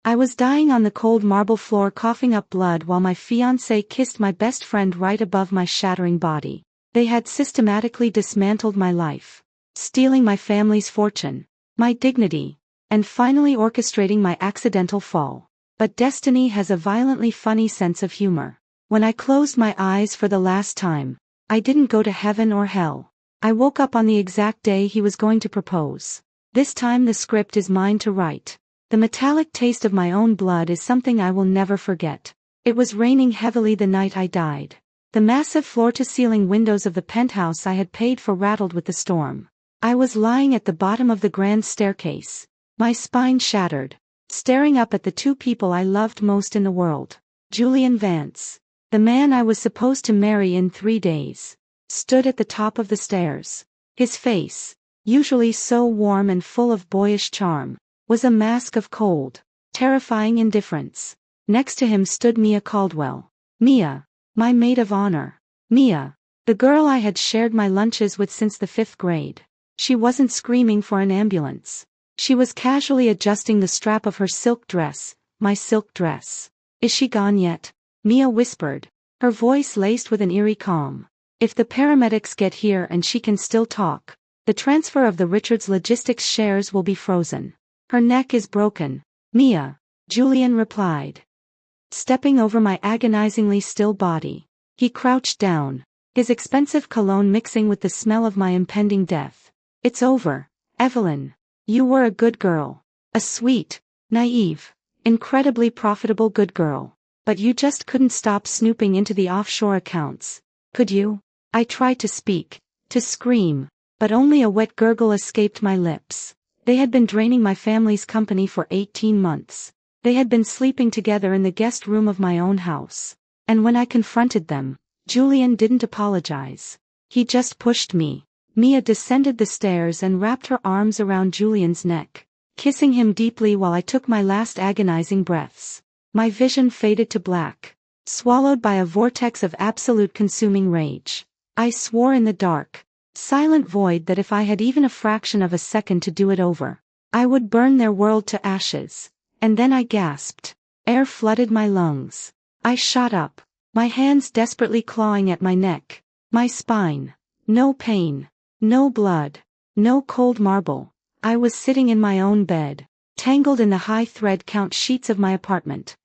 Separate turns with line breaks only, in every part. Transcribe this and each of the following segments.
I was dying on the cold marble floor coughing up blood while my fiancé kissed my best friend right above my shattering body. They had systematically dismantled my life, stealing my family's fortune, my dignity, and finally orchestrating my accidental fall. But destiny has a violently funny sense of humor. When I closed my eyes for the last time, I didn't go to heaven or hell. I woke up on the exact day he was going to propose. This time the script is mine to write. The metallic taste of my own blood is something I will never forget. It was raining heavily the night I died. The massive floor-to-ceiling windows of the penthouse I had paid for rattled with the storm. I was lying at the bottom of the grand staircase, my spine shattered, staring up at the two people I loved most in the world. Julian Vance, the man I was supposed to marry in 3 days, stood at the top of the stairs. His face, usually so warm and full of boyish charm, was a mask of cold, terrifying indifference. Next to him stood Mia Caldwell. Mia, my maid of honor. Mia, the girl I had shared my lunches with since the 5th grade. She wasn't screaming for an ambulance. She was casually adjusting the strap of her silk dress, my silk dress. Is she gone yet? Mia whispered, her voice laced with an eerie calm. If the paramedics get here and she can still talk, the transfer of the Richards Logistics shares will be frozen. Her neck is broken. Mia, Julian replied, stepping over my agonizingly still body. He crouched down, his expensive cologne mixing with the smell of my impending death. It's over, Evelyn. You were a good girl. A sweet, naive, incredibly profitable good girl. But you just couldn't stop snooping into the offshore accounts, could you? I tried to speak, to scream, but only a wet gurgle escaped my lips. They had been draining my family's company for 18 months. They had been sleeping together in the guest room of my own house. And when I confronted them, Julian didn't apologize. He just pushed me. Mia descended the stairs and wrapped her arms around Julian's neck, kissing him deeply while I took my last agonizing breaths. My vision faded to black, swallowed by a vortex of absolute consuming rage. I swore in the dark, silent void that if I had even a fraction of a second to do it over, I would burn their world to ashes. And then I gasped. Air flooded my lungs. I shot up, my hands desperately clawing at my neck, my spine. No pain, no blood, no cold marble. I was sitting in my own bed, tangled in the high thread count sheets of my apartment.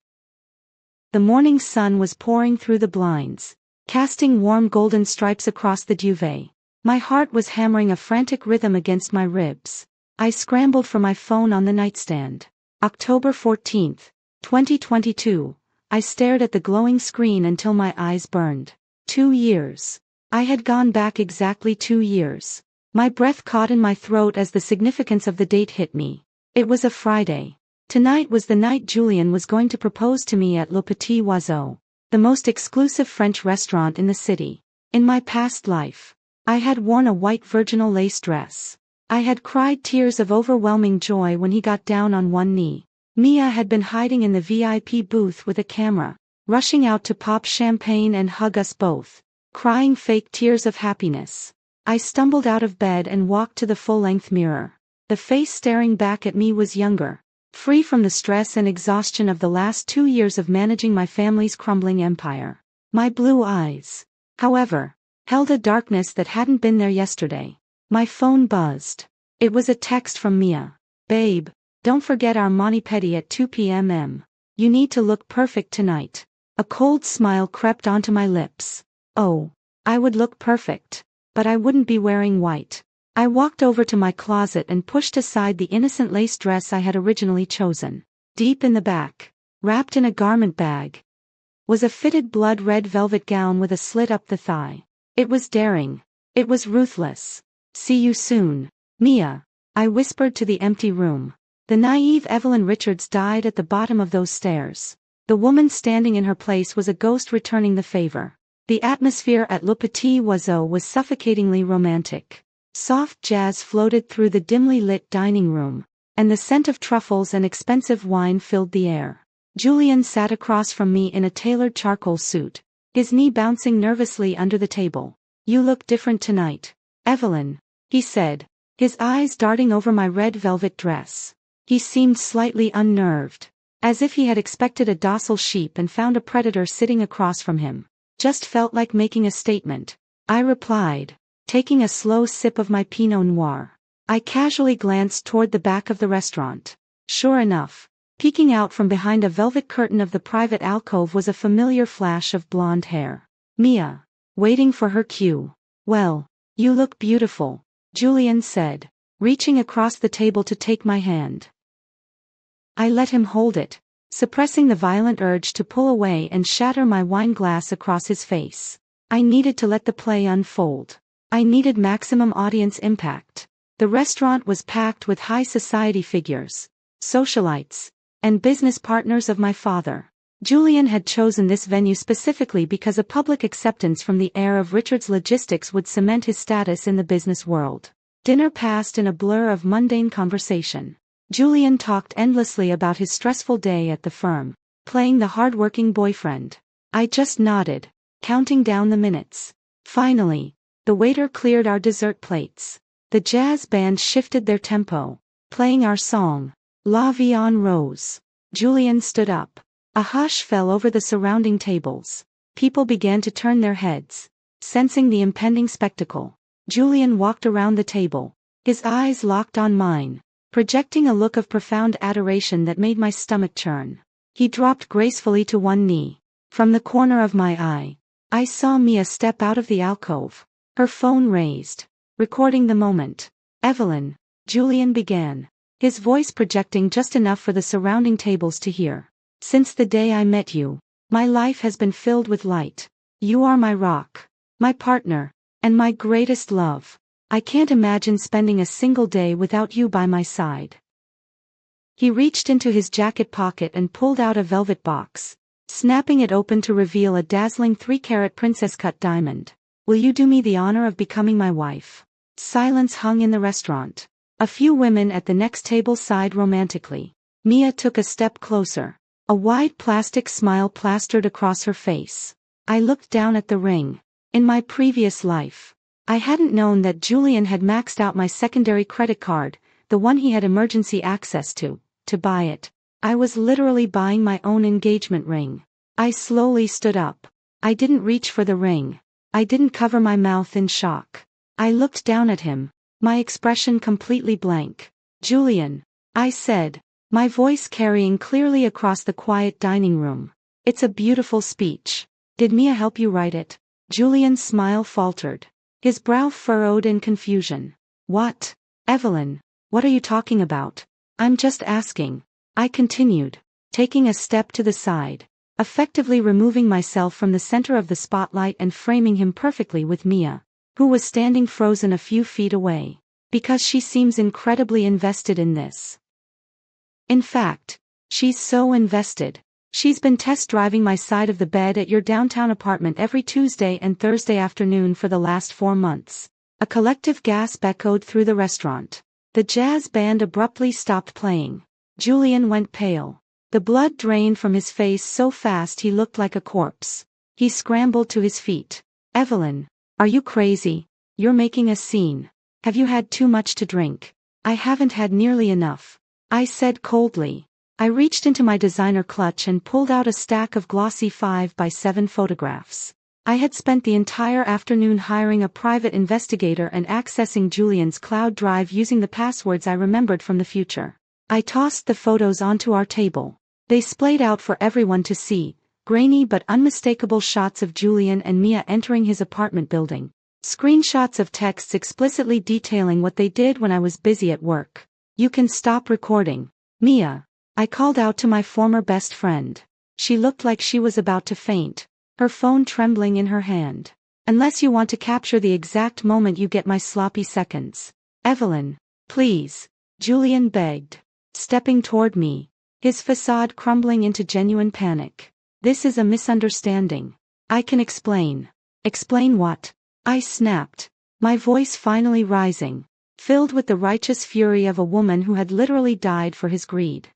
The morning sun was pouring through the blinds, casting warm golden stripes across the duvet. My heart was hammering a frantic rhythm against my ribs. I scrambled for my phone on the nightstand. October 14, 2022. I stared at the glowing screen until my eyes burned. 2 years. I had gone back exactly 2 years. My breath caught in my throat as the significance of the date hit me. It was a Friday. Tonight was the night Julian was going to propose to me at Le Petit Oiseau, the most exclusive French restaurant in the city. In my past life, I had worn a white virginal lace dress. I had cried tears of overwhelming joy when he got down on one knee. Mia had been hiding in the VIP booth with a camera, rushing out to pop champagne and hug us both, crying fake tears of happiness. I stumbled out of bed and walked to the full-length mirror. The face staring back at me was younger, free from the stress and exhaustion of the last 2 years of managing my family's crumbling empire. My blue eyes, however, held a darkness that hadn't been there yesterday. My phone buzzed. It was a text from Mia. Babe, don't forget our mani-pedi at 2 p.m. You need to look perfect tonight. A cold smile crept onto my lips. Oh, I would look perfect, but I wouldn't be wearing white. I walked over to my closet and pushed aside the innocent lace dress I had originally chosen. Deep in the back, wrapped in a garment bag, was a fitted blood-red velvet gown with a slit up the thigh. It was daring. It was ruthless. See you soon, Mia, I whispered to the empty room. The naive Evelyn Richards died at the bottom of those stairs. The woman standing in her place was a ghost returning the favor. The atmosphere at Le Petit Oiseau was suffocatingly romantic. Soft jazz floated through the dimly lit dining room, and the scent of truffles and expensive wine filled the air. Julian sat across from me in a tailored charcoal suit, his knee bouncing nervously under the table. You look different tonight, Evelyn, he said, his eyes darting over my red velvet dress. He seemed slightly unnerved. As if he had expected a docile sheep and found a predator sitting across from him. Just felt like making a statement. I replied, taking a slow sip of my Pinot Noir. I casually glanced toward the back of the restaurant. Sure enough, peeking out from behind a velvet curtain of the private alcove was a familiar flash of blonde hair. Mia. Waiting for her cue. Well, you look beautiful, Julian said, reaching across the table to take my hand. I let him hold it, suppressing the violent urge to pull away and shatter my wine glass across his face. I needed to let the play unfold. I needed maximum audience impact. The restaurant was packed with high society figures, socialites, and business partners of my father. Julian had chosen this venue specifically because a public acceptance from the heir of Richard's logistics would cement his status in the business world. Dinner passed in a blur of mundane conversation. Julian talked endlessly about his stressful day at the firm, playing the hard-working boyfriend. I just nodded, counting down the minutes. Finally, the waiter cleared our dessert plates. The jazz band shifted their tempo, playing our song, La Vie en Rose. Julian stood up. A hush fell over the surrounding tables. People began to turn their heads, sensing the impending spectacle. Julian walked around the table, his eyes locked on mine, projecting a look of profound adoration that made my stomach churn. He dropped gracefully to one knee. From the corner of my eye, I saw Mia step out of the alcove, her phone raised, recording the moment. Evelyn, Julian began, his voice projecting just enough for the surrounding tables to hear. Since the day I met you, my life has been filled with light. You are my rock, my partner, and my greatest love. I can't imagine spending a single day without you by my side. He reached into his jacket pocket and pulled out a velvet box, snapping it open to reveal a dazzling 3-carat princess-cut diamond. Will you do me the honor of becoming my wife? Silence hung in the restaurant. A few women at the next table sighed romantically. Mia took a step closer. A wide plastic smile plastered across her face. I looked down at the ring. In my previous life, I hadn't known that Julian had maxed out my secondary credit card, the one he had emergency access to buy it. I was literally buying my own engagement ring. I slowly stood up. I didn't reach for the ring. I didn't cover my mouth in shock. I looked down at him, my expression completely blank. Julian, I said, my voice carrying clearly across the quiet dining room. It's a beautiful speech. Did Mia help you write it? Julian's smile faltered, his brow furrowed in confusion. What? Evelyn, what are you talking about? I'm just asking. I continued, taking a step to the side, effectively removing myself from the center of the spotlight and framing him perfectly with Mia, who was standing frozen a few feet away. Because she seems incredibly invested in this. In fact, she's so invested. She's been test driving my side of the bed at your downtown apartment every Tuesday and Thursday afternoon for the last 4 months. A collective gasp echoed through the restaurant. The jazz band abruptly stopped playing. Julian went pale. The blood drained from his face so fast he looked like a corpse. He scrambled to his feet. Evelyn, are you crazy? You're making a scene. Have you had too much to drink? I haven't had nearly enough, I said coldly. I reached into my designer clutch and pulled out a stack of glossy 5x7 photographs. I had spent the entire afternoon hiring a private investigator and accessing Julian's cloud drive using the passwords I remembered from the future. I tossed the photos onto our table. They splayed out for everyone to see, grainy but unmistakable shots of Julian and Mia entering his apartment building. Screenshots of texts explicitly detailing what they did when I was busy at work. You can stop recording, Mia. I called out to my former best friend. She looked like she was about to faint, her phone trembling in her hand. Unless you want to capture the exact moment you get my sloppy seconds. Evelyn, please, Julian begged, stepping toward me, his facade crumbling into genuine panic. This is a misunderstanding. I can explain. Explain what? I snapped, my voice finally rising, filled with the righteous fury of a woman who had literally died for his greed.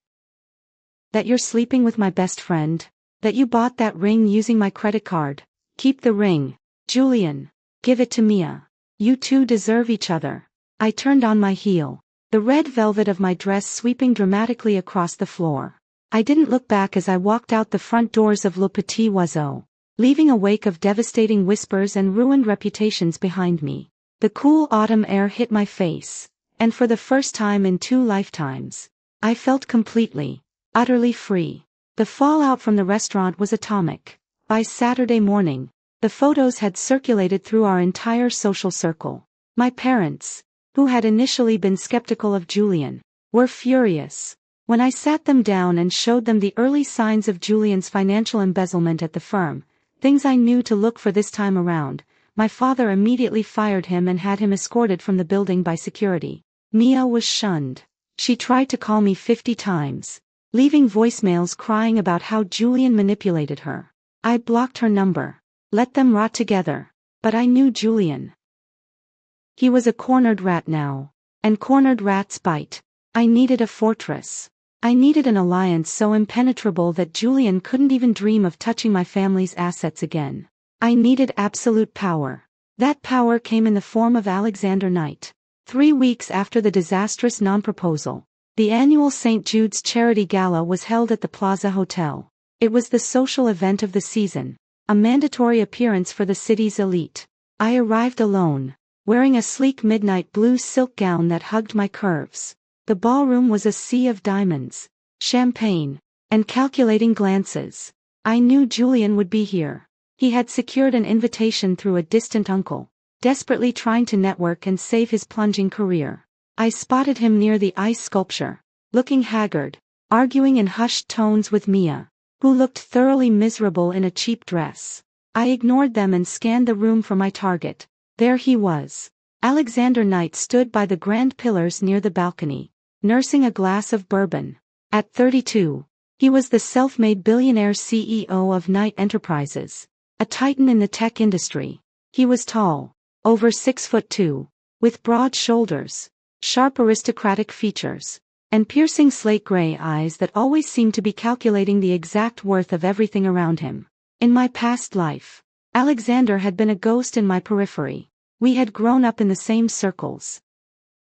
That you're sleeping with my best friend? That you bought that ring using my credit card? Keep the ring, Julian. Give it to Mia. You two deserve each other. I turned on my heel, the red velvet of my dress sweeping dramatically across the floor. I didn't look back as I walked out the front doors of Le Petit Oiseau, leaving a wake of devastating whispers and ruined reputations behind me. The cool autumn air hit my face, and for the first time in 2 lifetimes, I felt completely, utterly free. The fallout from the restaurant was atomic. By Saturday morning, the photos had circulated through our entire social circle. My parents, who had initially been skeptical of Julian, were furious. When I sat them down and showed them the early signs of Julian's financial embezzlement at the firm, things I knew to look for this time around, my father immediately fired him and had him escorted from the building by security. Mia was shunned. She tried to call me 50 times, leaving voicemails crying about how Julian manipulated her. I blocked her number. Let them rot together. But I knew Julian. He was a cornered rat now. And cornered rats bite. I needed a fortress. I needed an alliance so impenetrable that Julian couldn't even dream of touching my family's assets again. I needed absolute power. That power came in the form of Alexander Knight. 3 weeks after the disastrous non-proposal, the annual St. Jude's Charity Gala was held at the Plaza Hotel. It was the social event of the season, a mandatory appearance for the city's elite. I arrived alone, wearing a sleek midnight blue silk gown that hugged my curves. The ballroom was a sea of diamonds, champagne, and calculating glances. I knew Julian would be here. He had secured an invitation through a distant uncle, desperately trying to network and save his plunging career. I spotted him near the ice sculpture, looking haggard, arguing in hushed tones with Mia, who looked thoroughly miserable in a cheap dress. I ignored them and scanned the room for my target. There he was. Alexander Knight stood by the grand pillars near the balcony, nursing a glass of bourbon. At 32, he was the self-made billionaire CEO of Knight Enterprises, a titan in the tech industry. He was tall, over 6'2", with broad shoulders, sharp aristocratic features, and piercing slate-gray eyes that always seemed to be calculating the exact worth of everything around him. In my past life, Alexander had been a ghost in my periphery. We had grown up in the same circles.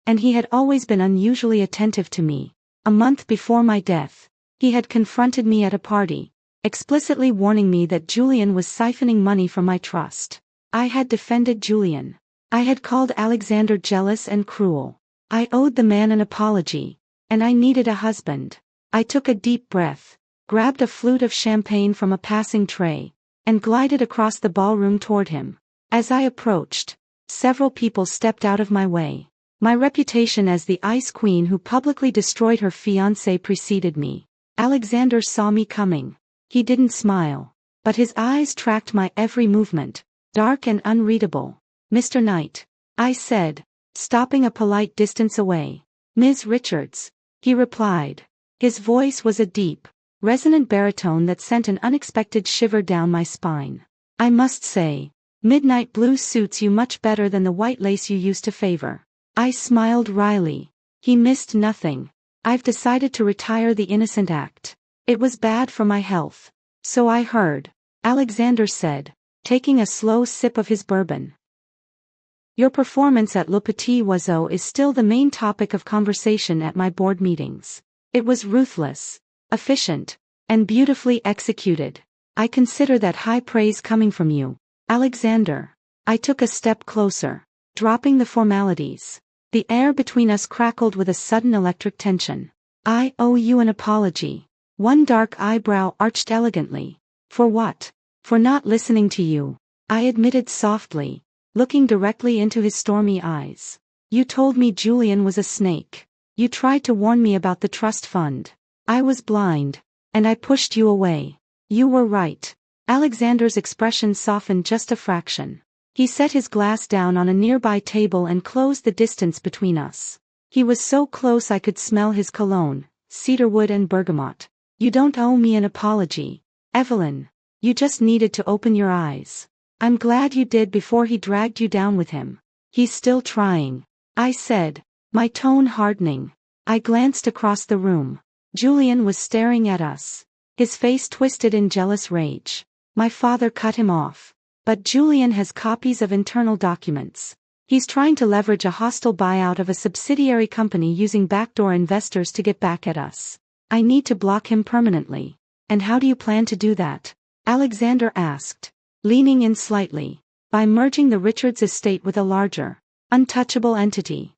And he had always been unusually attentive to me. A month before my death, he had confronted me at a party, explicitly warning me that Julian was siphoning money from my trust. I had defended Julian. I had called Alexander jealous and cruel. I owed the man an apology, and I needed a husband. I took a deep breath, grabbed a flute of champagne from a passing tray, and glided across the ballroom toward him. As I approached, several people stepped out of my way. My reputation as the Ice Queen who publicly destroyed her fiancé preceded me. Alexander saw me coming. He didn't smile, but his eyes tracked my every movement, dark and unreadable. "Mr. Knight," I said, stopping a polite distance away. "Ms. Richards," he replied. His voice was a deep, resonant baritone that sent an unexpected shiver down my spine. "I must say, midnight blue suits you much better than the white lace you used to favor." I smiled wryly. He missed nothing. "I've decided to retire the innocent act. It was bad for my health." "So I heard," Alexander said, taking a slow sip of his bourbon. "Your performance at Le Petit Oiseau is still the main topic of conversation at my board meetings. It was ruthless, efficient, and beautifully executed. I consider that high praise coming from you, Alexander." I took a step closer, dropping the formalities. The air between us crackled with a sudden electric tension. "I owe you an apology." One dark eyebrow arched elegantly. "For what?" "For not listening to you," I admitted softly, looking directly into his stormy eyes. "You told me Julian was a snake. You tried to warn me about the trust fund. I was blind, and I pushed you away. You were right." Alexander's expression softened just a fraction. He set his glass down on a nearby table and closed the distance between us. He was so close I could smell his cologne, cedarwood and bergamot. "You don't owe me an apology, Evelyn. You just needed to open your eyes. I'm glad you did before he dragged you down with him." "He's still trying," I said, my tone hardening. I glanced across the room. Julian was staring at us, his face twisted in jealous rage. My father cut him off. "But Julian has copies of internal documents. He's trying to leverage a hostile buyout of a subsidiary company using backdoor investors to get back at us." I need to block him permanently. And how do you plan to do that? Alexander asked, leaning in slightly. By merging the Richards estate with a larger, untouchable entity.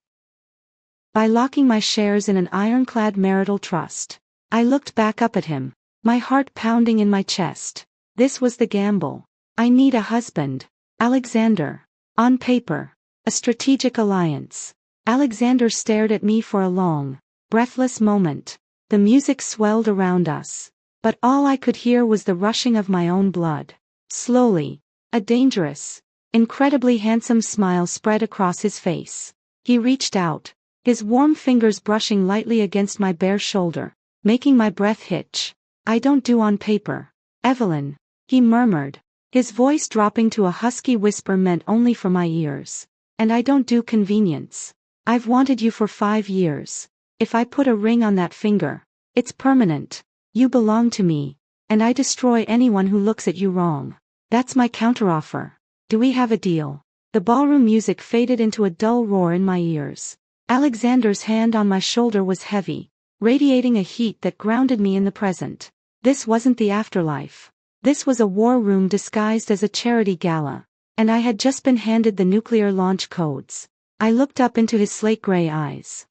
By locking my shares in an ironclad marital trust. I looked back up at him, my heart pounding in my chest. This was the gamble. I need a husband. Alexander. On paper. A strategic alliance. Alexander stared at me for a long, breathless moment. The music swelled around us. But all I could hear was the rushing of my own blood. Slowly. A dangerous, incredibly handsome smile spread across his face. He reached out, his warm fingers brushing lightly against my bare shoulder, making my breath hitch. I don't do on paper. Evelyn, he murmured, his voice dropping to a husky whisper meant only for my ears. And I don't do convenience. I've wanted you for 5 years. If I put a ring on that finger, it's permanent. You belong to me, and I destroy anyone who looks at you wrong. That's my counteroffer. Do we have a deal? The ballroom music faded into a dull roar in my ears. Alexander's hand on my shoulder was heavy, radiating a heat that grounded me in the present. This wasn't the afterlife. This was a war room disguised as a charity gala, and I had just been handed the nuclear launch codes. I looked up into his slate-gray eyes.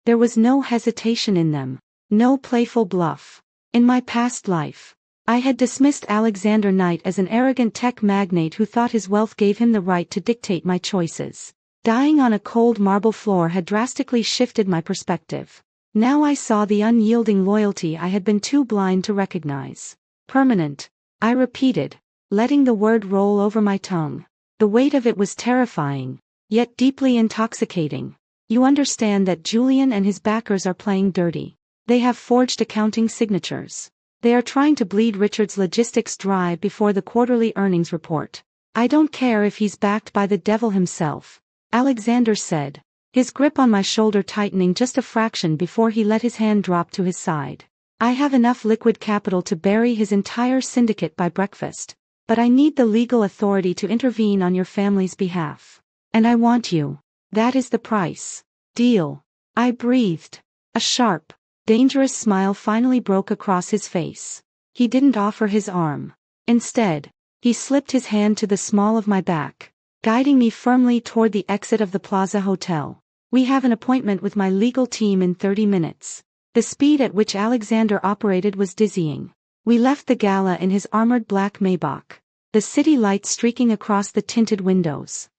There was no hesitation in them, no playful bluff. In my past life, I had dismissed Alexander Knight as an arrogant tech magnate who thought his wealth gave him the right to dictate my choices. Dying on a cold marble floor had drastically shifted my perspective. Now I saw the unyielding loyalty I had been too blind to recognize. Permanent, I repeated, letting the word roll over my tongue. The weight of it was terrifying, yet deeply intoxicating. You understand that Julian and his backers are playing dirty. They have forged accounting signatures. They are trying to bleed Richard's logistics dry before the quarterly earnings report. I don't care if he's backed by the devil himself, Alexander said, his grip on my shoulder tightening just a fraction before he let his hand drop to his side. I have enough liquid capital to bury his entire syndicate by breakfast, but I need the legal authority to intervene on your family's behalf. And I want you. That is the price. Deal. I breathed. A sharp, dangerous smile finally broke across his face. He didn't offer his arm. Instead, he slipped his hand to the small of my back, guiding me firmly toward the exit of the Plaza Hotel. We have an appointment with my legal team in 30 minutes. The speed at which Alexander operated was dizzying. We left the gala in his armored black Maybach, the city lights streaking across the tinted windows.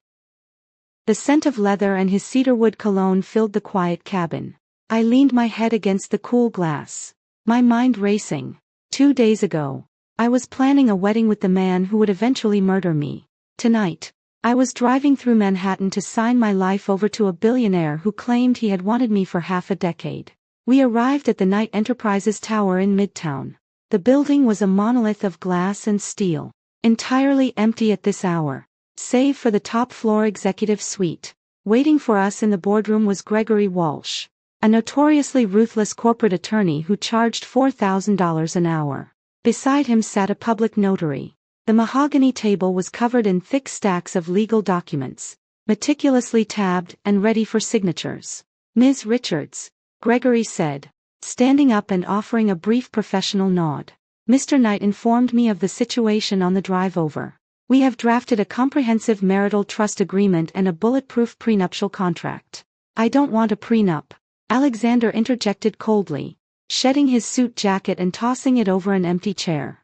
The scent of leather and his cedarwood cologne filled the quiet cabin. I leaned my head against the cool glass, my mind racing. 2 days ago, I was planning a wedding with the man who would eventually murder me. Tonight, I was driving through Manhattan to sign my life over to a billionaire who claimed he had wanted me for half a decade. We arrived at the Knight Enterprises Tower in Midtown. The building was a monolith of glass and steel, entirely empty at this hour, save for the top-floor executive suite. Waiting for us in the boardroom was Gregory Walsh, a notoriously ruthless corporate attorney who charged $4,000 an hour. Beside him sat a public notary. The mahogany table was covered in thick stacks of legal documents, meticulously tabbed and ready for signatures. Ms. Richards, Gregory said, standing up and offering a brief professional nod. Mr. Knight informed me of the situation on the drive over. We have drafted a comprehensive marital trust agreement and a bulletproof prenuptial contract. I don't want a prenup, Alexander interjected coldly, shedding his suit jacket and tossing it over an empty chair.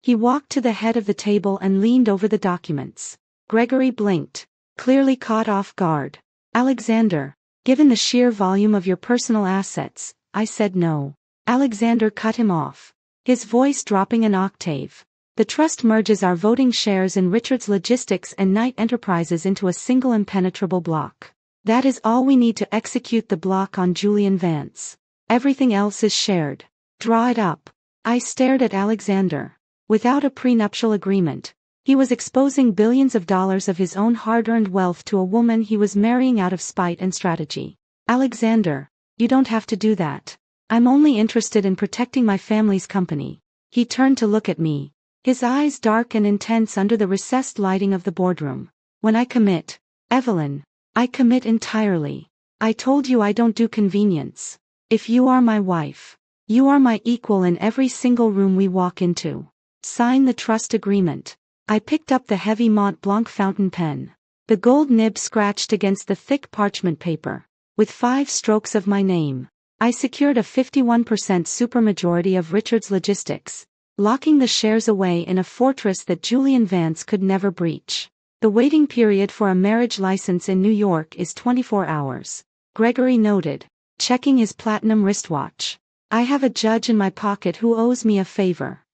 He walked to the head of the table and leaned over the documents. Gregory blinked, clearly caught off guard. Alexander, given the sheer volume of your personal assets, I said no. Alexander cut him off, his voice dropping an octave. The trust merges our voting shares in Richard's Logistics and Knight Enterprises into a single impenetrable block. That is all we need to execute the block on Julian Vance. Everything else is shared. Draw it up. I stared at Alexander. Without a prenuptial agreement, he was exposing billions of dollars of his own hard-earned wealth to a woman he was marrying out of spite and strategy. Alexander, you don't have to do that. I'm only interested in protecting my family's company. He turned to look at me, his eyes dark and intense under the recessed lighting of the boardroom. When I commit, Evelyn, I commit entirely. I told you I don't do convenience. If you are my wife, you are my equal in every single room we walk into. Sign the trust agreement. I picked up the heavy Mont Blanc fountain pen. The gold nib scratched against the thick parchment paper. With 5 strokes of my name, I secured a 51% supermajority of Richards Logistics, locking the shares away in a fortress that Julian Vance could never breach. The waiting period for a marriage license in New York is 24 hours, Gregory noted, checking his platinum wristwatch. I have a judge in my pocket who owes me a favor.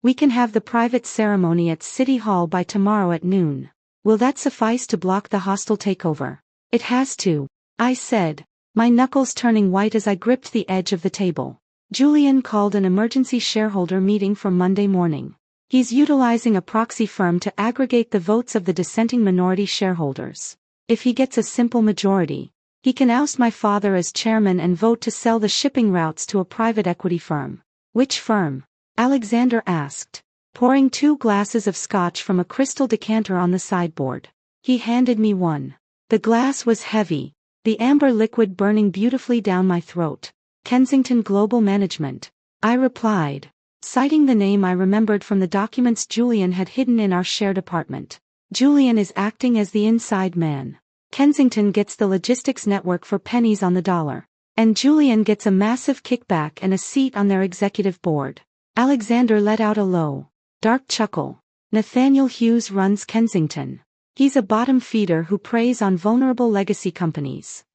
We can have the private ceremony at City Hall by tomorrow at noon. Will that suffice to block the hostile takeover? It has to, I said, my knuckles turning white as I gripped the edge of the table. Julian called an emergency shareholder meeting for Monday morning. He's utilizing a proxy firm to aggregate the votes of the dissenting minority shareholders. If he gets a simple majority, he can oust my father as chairman and vote to sell the shipping routes to a private equity firm. Which firm? Alexander asked, pouring 2 glasses of scotch from a crystal decanter on the sideboard. He handed me one. The glass was heavy, the amber liquid burning beautifully down my throat. Kensington Global Management, I replied, citing the name I remembered from the documents Julian had hidden in our shared apartment. Julian is acting as the inside man. Kensington gets the logistics network for pennies on the dollar, and Julian gets a massive kickback and a seat on their executive board. Alexander let out a low, dark chuckle. Nathaniel Hughes runs Kensington. He's a bottom feeder who preys on vulnerable legacy companies.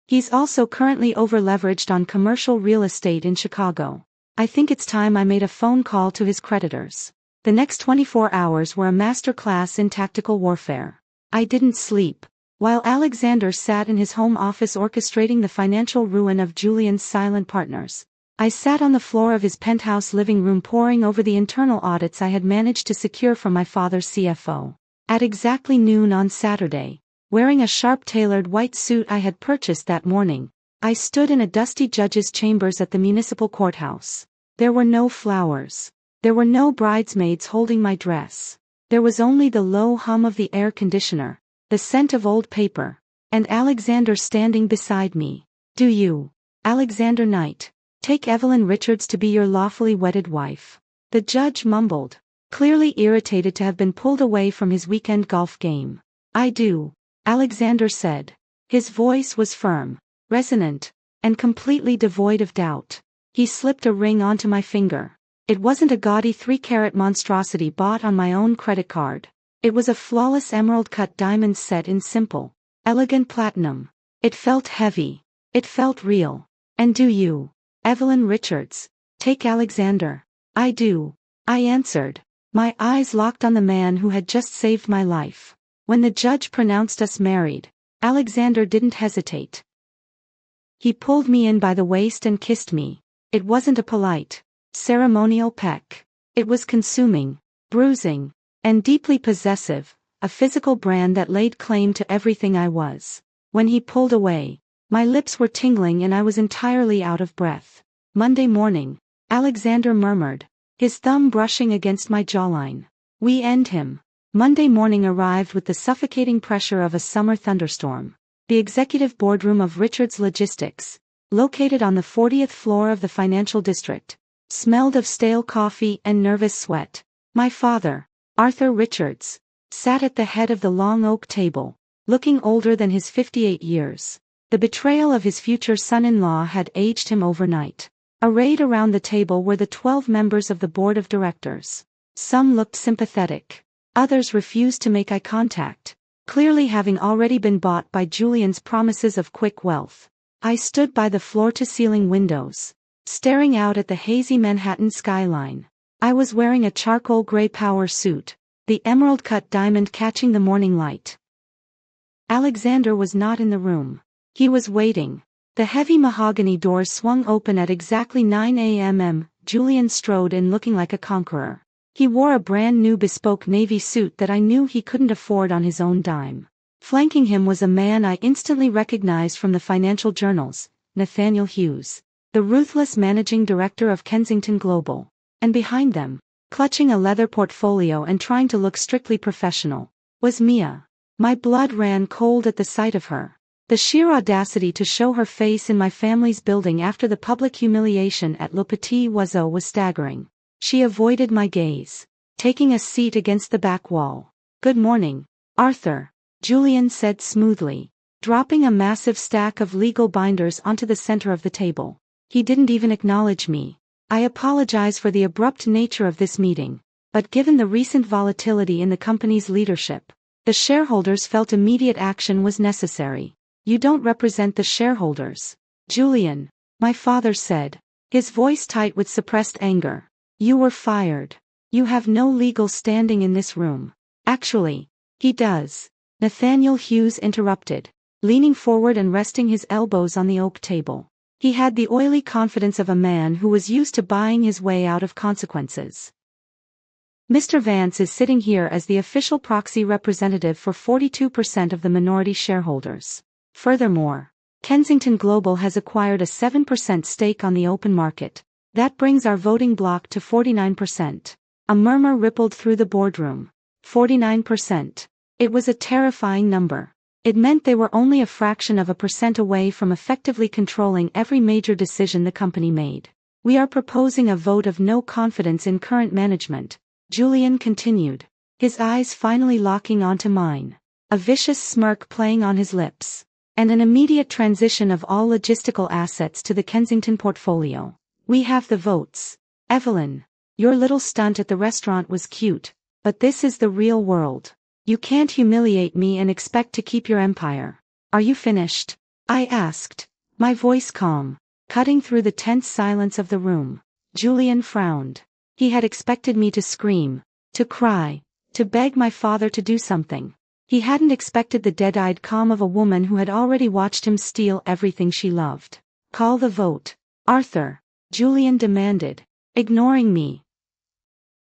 He's also currently over-leveraged on commercial real estate in Chicago. I think it's time I made a phone call to his creditors. The next 24 hours were a masterclass in tactical warfare. I didn't sleep. While Alexander sat in his home office orchestrating the financial ruin of Julian's silent partners, I sat on the floor of his penthouse living room poring over the internal audits I had managed to secure from my father's CFO. At exactly noon on Saturday, wearing a sharp-tailored white suit I had purchased that morning, I stood in a dusty judge's chambers at the municipal courthouse. There were no flowers. There were no bridesmaids holding my dress. There was only the low hum of the air conditioner, the scent of old paper, and Alexander standing beside me. Do you, Alexander Knight, take Evelyn Richards to be your lawfully wedded wife? The judge mumbled, clearly irritated to have been pulled away from his weekend golf game. I do, Alexander said. His voice was firm, resonant, and completely devoid of doubt. He slipped a ring onto my finger. It wasn't a gaudy 3-carat monstrosity bought on my own credit card. It was a flawless emerald-cut diamond set in simple, elegant platinum. It felt heavy. It felt real. And do you, Evelyn Richards, take Alexander? I do, I answered, my eyes locked on the man who had just saved my life. When the judge pronounced us married, Alexander didn't hesitate. He pulled me in by the waist and kissed me. It wasn't a polite, ceremonial peck. It was consuming, bruising, and deeply possessive, a physical brand that laid claim to everything I was. When he pulled away, my lips were tingling and I was entirely out of breath. Monday morning, Alexander murmured, his thumb brushing against my jawline. We end him. Monday morning arrived with the suffocating pressure of a summer thunderstorm. The executive boardroom of Richards Logistics, located on the 40th floor of the financial district, smelled of stale coffee and nervous sweat. My father, Arthur Richards, sat at the head of the long oak table, looking older than his 58 years. The betrayal of his future son-in-law had aged him overnight. Arrayed around the table were the 12 members of the board of directors. Some looked sympathetic. Others refused to make eye contact, clearly having already been bought by Julian's promises of quick wealth. I stood by the floor-to-ceiling windows, staring out at the hazy Manhattan skyline. I was wearing a charcoal gray power suit, the emerald-cut diamond catching the morning light. Alexander was not in the room. He was waiting. The heavy mahogany doors swung open at exactly 9 a.m. Julian strode in looking like a conqueror. He wore a brand new bespoke navy suit that I knew he couldn't afford on his own dime. Flanking him was a man I instantly recognized from the financial journals, Nathaniel Hughes, the ruthless managing director of Kensington Global. And behind them, clutching a leather portfolio and trying to look strictly professional, was Mia. My blood ran cold at the sight of her. The sheer audacity to show her face in my family's building after the public humiliation at Le Petit Oiseau was staggering. She avoided my gaze, taking a seat against the back wall. "Good morning, Arthur," Julian said smoothly, dropping a massive stack of legal binders onto the center of the table. He didn't even acknowledge me. "I apologize for the abrupt nature of this meeting, but given the recent volatility in the company's leadership, the shareholders felt immediate action was necessary." "You don't represent the shareholders, Julian," my father said, his voice tight with suppressed anger. "You were fired. You have no legal standing in this room." "Actually, he does," Nathaniel Hughes interrupted, leaning forward and resting his elbows on the oak table. He had the oily confidence of a man who was used to buying his way out of consequences. "Mr. Vance is sitting here as the official proxy representative for 42% of the minority shareholders. Furthermore, Kensington Global has acquired a 7% stake on the open market. That brings our voting bloc to 49%. A murmur rippled through the boardroom. 49%. It was a terrifying number. It meant they were only a fraction of a percent away from effectively controlling every major decision the company made. "We are proposing a vote of no confidence in current management," Julian continued, his eyes finally locking onto mine, a vicious smirk playing on his lips, "and an immediate transition of all logistical assets to the Kensington portfolio. We have the votes. Evelyn, your little stunt at the restaurant was cute, but this is the real world. You can't humiliate me and expect to keep your empire. Are you finished?" I asked, my voice calm, cutting through the tense silence of the room. Julian frowned. He had expected me to scream, to cry, to beg my father to do something. He hadn't expected the dead-eyed calm of a woman who had already watched him steal everything she loved. "Call the vote, Arthur," Julian demanded, ignoring me.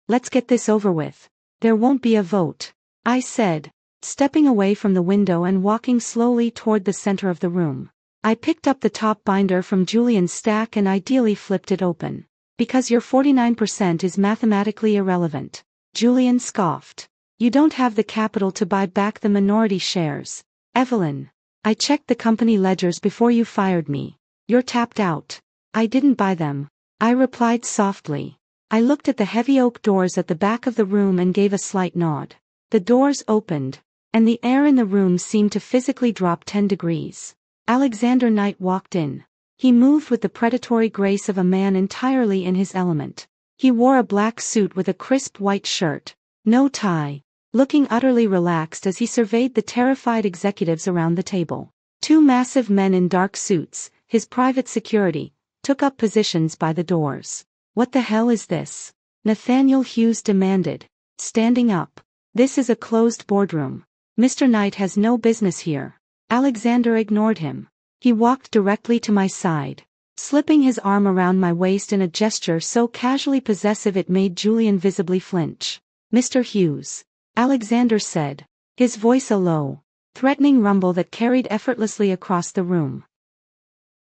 "Let's get this over with." "There won't be a vote," I said, stepping away from the window and walking slowly toward the center of the room. I picked up the top binder from Julian's stack and ideally flipped it open. "Because your 49% is mathematically irrelevant," Julian scoffed. "You don't have the capital to buy back the minority shares. Evelyn, I checked the company ledgers before you fired me. You're tapped out." "I didn't buy them," I replied softly. I looked at the heavy oak doors at the back of the room and gave a slight nod. The doors opened, and the air in the room seemed to physically drop 10 degrees. Alexander Knight walked in. He moved with the predatory grace of a man entirely in his element. He wore a black suit with a crisp white shirt, no tie, looking utterly relaxed as he surveyed the terrified executives around the table. Two massive men in dark suits, his private security, took up positions by the doors. "What the hell is this?" Nathaniel Hughes demanded, standing up. "This is a closed boardroom. Mr. Knight has no business here." Alexander ignored him. He walked directly to my side, slipping his arm around my waist in a gesture so casually possessive it made Julian visibly flinch. "Mr. Hughes," Alexander said, his voice a low, threatening rumble that carried effortlessly across the room.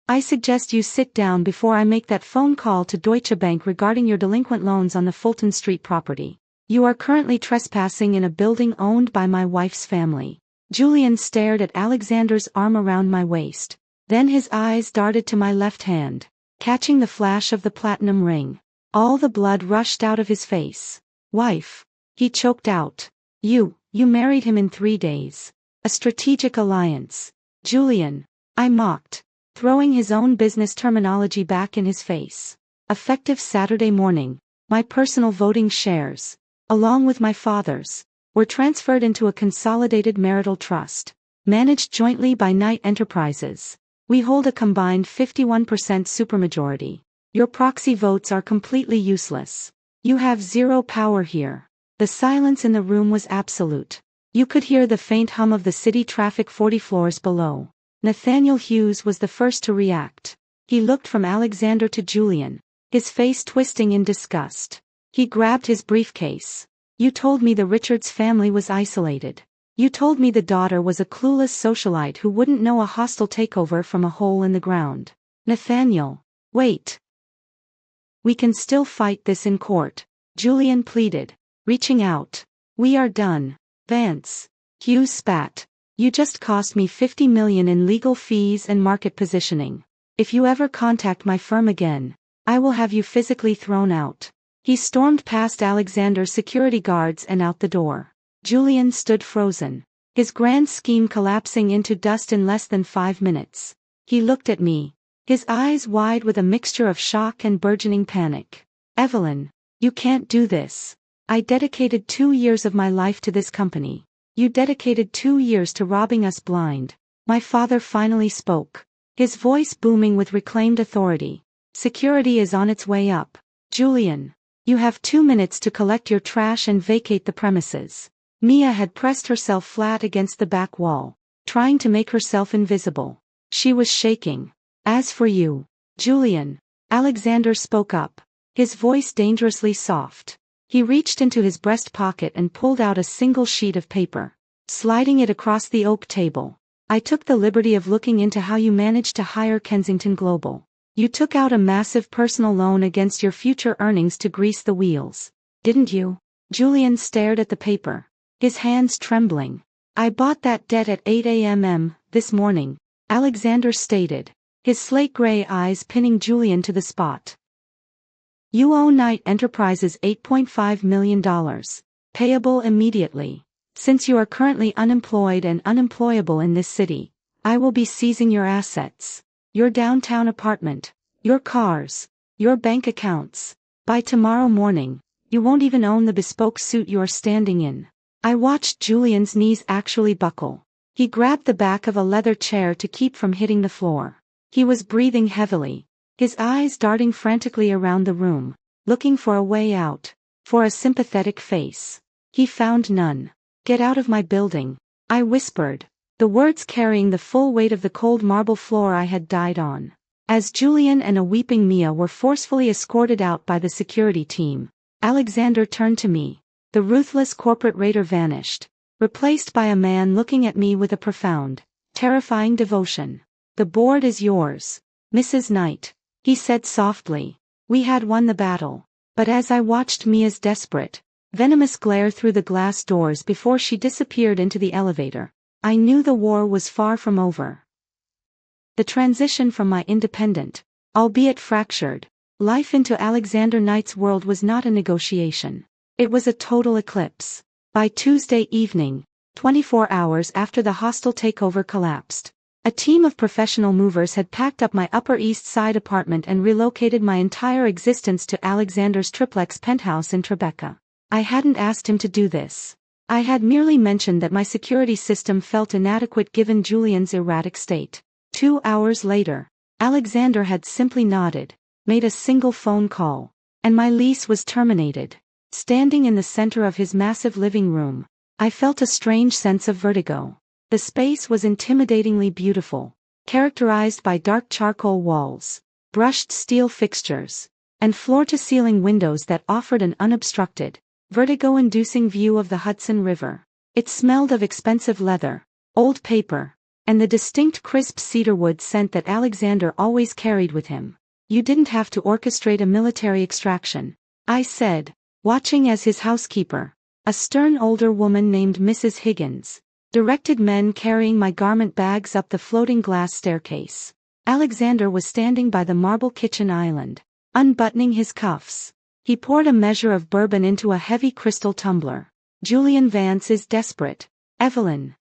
"I suggest you sit down before I make that phone call to Deutsche Bank regarding your delinquent loans on the Fulton Street property. You are currently trespassing in a building owned by my wife's family." Julian stared at Alexander's arm around my waist. Then his eyes darted to my left hand, catching the flash of the platinum ring. All the blood rushed out of his face. "Wife," he choked out. You married him in 3 days. A strategic alliance." "Julian," I mocked, throwing his own business terminology back in his face. "Effective Saturday morning, my personal voting shares, along with my father's, were transferred into a consolidated marital trust, managed jointly by Knight Enterprises. We hold a combined 51% supermajority. Your proxy votes are completely useless. You have zero power here." The silence in the room was absolute. You could hear the faint hum of the city traffic 40 floors below. Nathaniel Hughes was the first to react. He looked from Alexander to Julian, his face twisting in disgust. He grabbed his briefcase. "You told me the Richards family was isolated. You told me the daughter was a clueless socialite who wouldn't know a hostile takeover from a hole in the ground." "Nathaniel, wait. We can still fight this in court," Julian pleaded, reaching out. "We are done." "Vance," Hughes spat. You just cost me 50 million in legal fees and market positioning. If you ever contact my firm again, I will have you physically thrown out. He stormed past Alexander's security guards and out the door. Julian stood frozen, his grand scheme collapsing into dust in less than 5 minutes. He looked at me, his eyes wide with a mixture of shock and burgeoning panic. Evelyn, you can't do this. I dedicated 2 years of my life to this company. You dedicated 2 years to robbing us blind. My father finally spoke, his voice booming with reclaimed authority. Security is on its way up. Julian, you have 2 minutes to collect your trash and vacate the premises. Mia had pressed herself flat against the back wall, trying to make herself invisible. She was shaking. As for you, Julian, Alexander spoke up, his voice dangerously soft. He reached into his breast pocket and pulled out a single sheet of paper, sliding it across the oak table. I took the liberty of looking into how you managed to hire Kensington Global. You took out a massive personal loan against your future earnings to grease the wheels, didn't you? Julian stared at the paper, his hands trembling. I bought that debt at 8 a.m. this morning, Alexander stated, his slate-gray eyes pinning Julian to the spot. You owe Knight Enterprises $8.5 million, payable immediately. Since you are currently unemployed and unemployable in this city, I will be seizing your assets, your downtown apartment, your cars, your bank accounts. By tomorrow morning, you won't even own the bespoke suit you are standing in. I watched Julian's knees actually buckle. He grabbed the back of a leather chair to keep from hitting the floor. He was breathing heavily, his eyes darting frantically around the room, looking for a way out, for a sympathetic face. He found none. Get out of my building, I whispered, the words carrying the full weight of the cold marble floor I had died on. As Julian and a weeping Mia were forcefully escorted out by the security team, Alexander turned to me. The ruthless corporate raider vanished, replaced by a man looking at me with a profound, terrifying devotion. The board is yours, Mrs. Knight, he said softly. We had won the battle. But as I watched Mia's desperate, venomous glare through the glass doors before she disappeared into the elevator, I knew the war was far from over. The transition from my independent, albeit fractured, life into Alexander Knight's world was not a negotiation. It was a total eclipse. By Tuesday evening, 24 hours after the hostile takeover collapsed, a team of professional movers had packed up my Upper East Side apartment and relocated my entire existence to Alexander's triplex penthouse in Tribeca. I hadn't asked him to do this. I had merely mentioned that my security system felt inadequate given Julian's erratic state. 2 hours later, Alexander had simply nodded, made a single phone call, and my lease was terminated. Standing in the center of his massive living room, I felt a strange sense of vertigo. The space was intimidatingly beautiful, characterized by dark charcoal walls, brushed steel fixtures, and floor-to-ceiling windows that offered an unobstructed, vertigo-inducing view of the Hudson River. It smelled of expensive leather, old paper, and the distinct crisp cedarwood scent that Alexander always carried with him. You didn't have to orchestrate a military extraction, I said, watching as his housekeeper, a stern older woman named Mrs. Higgins, directed men carrying my garment bags up the floating glass staircase. Alexander was standing by the marble kitchen island, unbuttoning his cuffs. He poured a measure of bourbon into a heavy crystal tumbler. Julian Vance is desperate, Evelyn.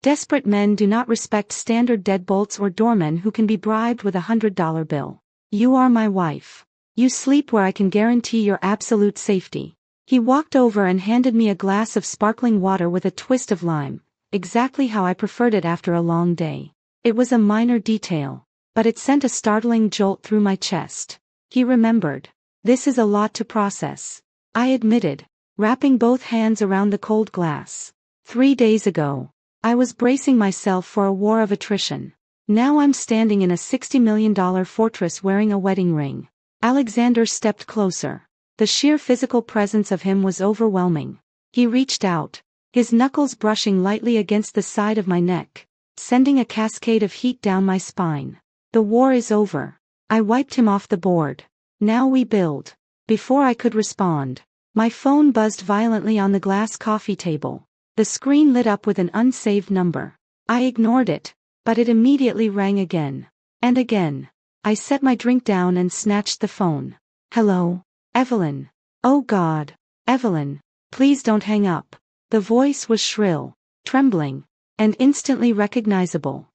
Desperate men do not respect standard deadbolts or doormen who can be bribed with $100 bill. You are my wife. You sleep where I can guarantee your absolute safety. He walked over and handed me a glass of sparkling water with a twist of lime, exactly how I preferred it after a long day. It was a minor detail, but it sent a startling jolt through my chest. He remembered. This is a lot to process, I admitted, wrapping both hands around the cold glass. 3 days ago, I was bracing myself for a war of attrition. Now I'm standing in a $60 million fortress wearing a wedding ring. Alexander stepped closer. The sheer physical presence of him was overwhelming. He reached out, his knuckles brushing lightly against the side of my neck, sending a cascade of heat down my spine. The war is over. I wiped him off the board. Now we build. Before I could respond, my phone buzzed violently on the glass coffee table. The screen lit up with an unsaved number. I ignored it, but it immediately rang again. And again. I set my drink down and snatched the phone. Hello? Evelyn. Oh God. Evelyn. Please don't hang up. The voice was shrill, trembling, and instantly recognizable.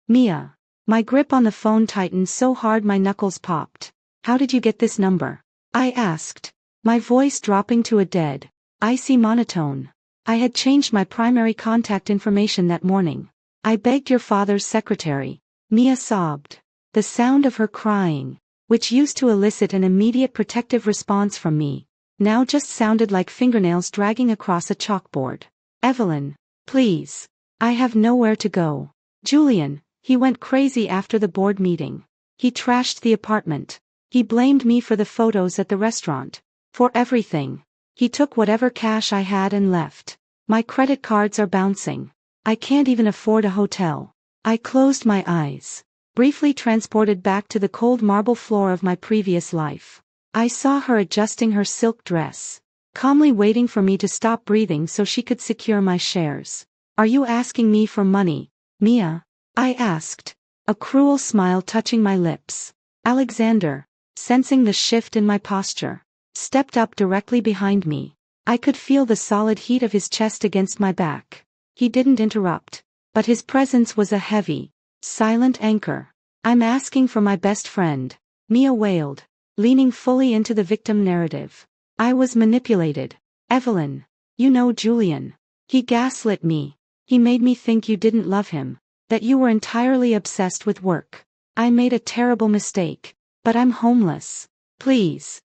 Mia. My grip on the phone tightened so hard my knuckles popped. How did you get this number? I asked, my voice dropping to a dead, icy monotone. I had changed my primary contact information that morning. I begged your father's secretary. Mia sobbed. The sound of her crying, which used to elicit an immediate protective response from me, now just sounded like fingernails dragging across a chalkboard. Evelyn, please. I have nowhere to go. Julian, he went crazy after the board meeting. He trashed the apartment. He blamed me for the photos at the restaurant. For everything. He took whatever cash I had and left. My credit cards are bouncing. I can't even afford a hotel. I closed my eyes, briefly transported back to the cold marble floor of my previous life. I saw her adjusting her silk dress, calmly waiting for me to stop breathing so she could secure my shares. Are you asking me for money, Mia? I asked, a cruel smile touching my lips. Alexander, sensing the shift in my posture, stepped up directly behind me. I could feel the solid heat of his chest against my back. He didn't interrupt, but his presence was a heavy, silent anchor. I'm asking for my best friend, Mia wailed, leaning fully into the victim narrative. I was manipulated. Evelyn. You know Julian. He gaslit me. He made me think you didn't love him, that you were entirely obsessed with work. I made a terrible mistake, but I'm homeless. Please.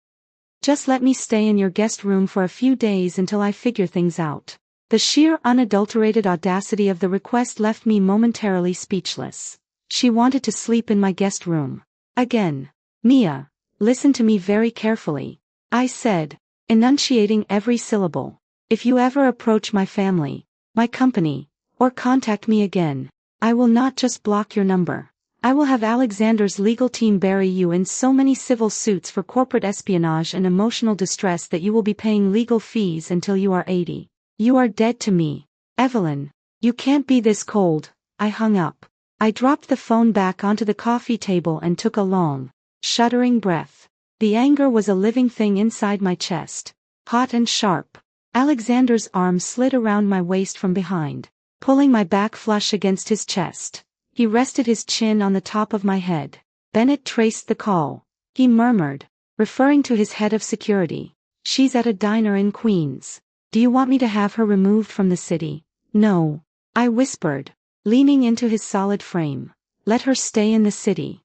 Just let me stay in your guest room for a few days until I figure things out. The sheer unadulterated audacity of the request left me momentarily speechless. She wanted to sleep in my guest room. Again. Mia, listen to me very carefully. I said, enunciating every syllable. If you ever approach my family, my company, or contact me again, I will not just block your number. I will have Alexander's legal team bury you in so many civil suits for corporate espionage and emotional distress that you will be paying legal fees until you are 80. You are dead to me. Evelyn, you can't be this cold. I hung up. I dropped the phone back onto the coffee table and took a long, shuddering breath. The anger was a living thing inside my chest, hot and sharp. Alexander's arm slid around my waist from behind, pulling my back flush against his chest. He rested his chin on the top of my head. Bennett traced the call. He murmured, referring to his head of security. She's at a diner in Queens. Do you want me to have her removed from the city? No. I whispered, leaning into his solid frame. Let her stay in the city.